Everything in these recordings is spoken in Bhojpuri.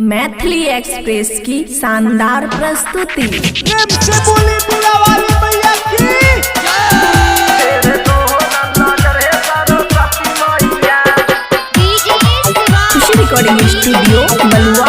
मैथिली एक्सप्रेस की शानदार प्रस्तुति। प्रेम से बोली बुला वाली मैया की खुशी रिकॉर्डिंग स्टूडियो बलुआ।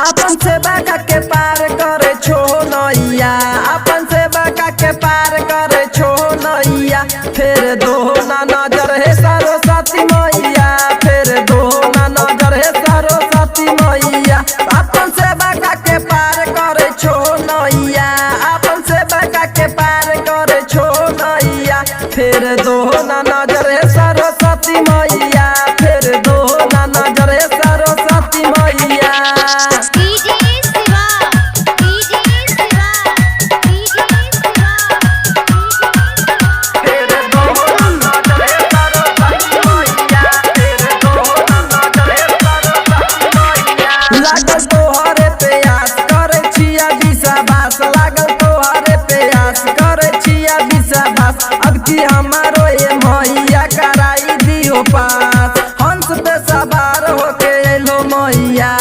अपन से बाका के पार करे छो नैया, अपन से बाका के पार करे छो नैया। फिर दो ना नजर है सरस्वती मैया, फिर दो ना नजर है सरस्वती मैया। अपन से बाका के पार करे छो नैया, अपन से बाका के पार करे छो नैया। फिर दो ना नजर है सरस्वती मैया, फिर दो ना नजर है सरस्वती मैया। लागल तोहरे प्यास करे छिया विश्वास, लागल तोहरे प्यास करे छिया विश्वास। अब की हमारो ये मैया कराई दियो पास। हंस पे सवार होके एलो मैया,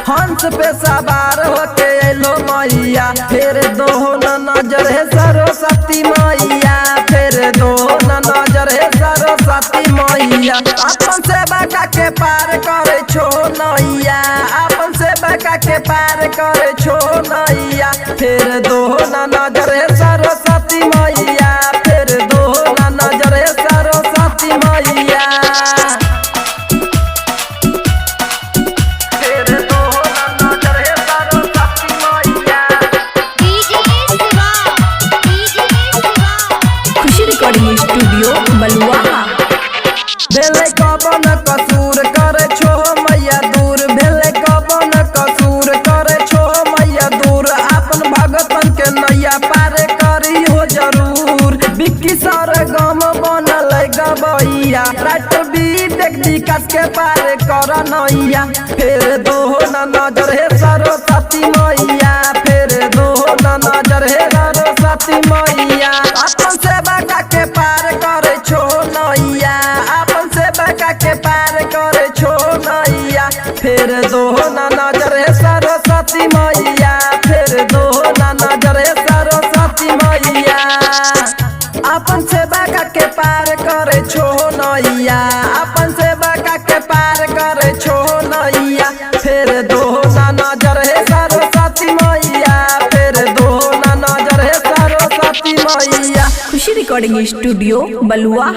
हंस पे सवार होके एलो मैया। फिर दो न नजर है सरस्वती मैया, फिर दो न नजर है सरस्वती मैया। अपन से बाका के पार करे छो नैया, अपन से बाका के पार करे छो नैया। फिर दो ना नजर है सरस्वती मैया, फिर दो ना नजर है सरस्वती मैया। फिर दो ना नजर है सरस्वती मैया। खुशी रिकॉर्डिंग स्टूडियो बलुआ। भेले कबन कसूर करे छो मैया दूर, भेले कबन कसूर करे छो मैया दूर। अपन भगतन के नैया पार करी हो जरूर। बिक्की सर गम बनल गबैया, राइटर भी देख विकास के पार कर नैया। फिर दो ना नजर है सरस्वती मैया, फिर दो ना नजर है सरस्वती मैया। अपन से बाका के पार करे छो नैया, अपन से बाका के पार करे छो नैया। फिर दो ना नजर है सरस्वती मैया, फिर दो ना नजर है सरस्वती मैया। अपन से बाका के पार करे छो नैया, अपन से बाका के पार करे छो नैया। फिर दो ना नजर है सरस्वती मैया, फिर दो ना नजर है सरस्वती मैया। खुशी रिकॉर्डिंग स्टूडियो बलुआ।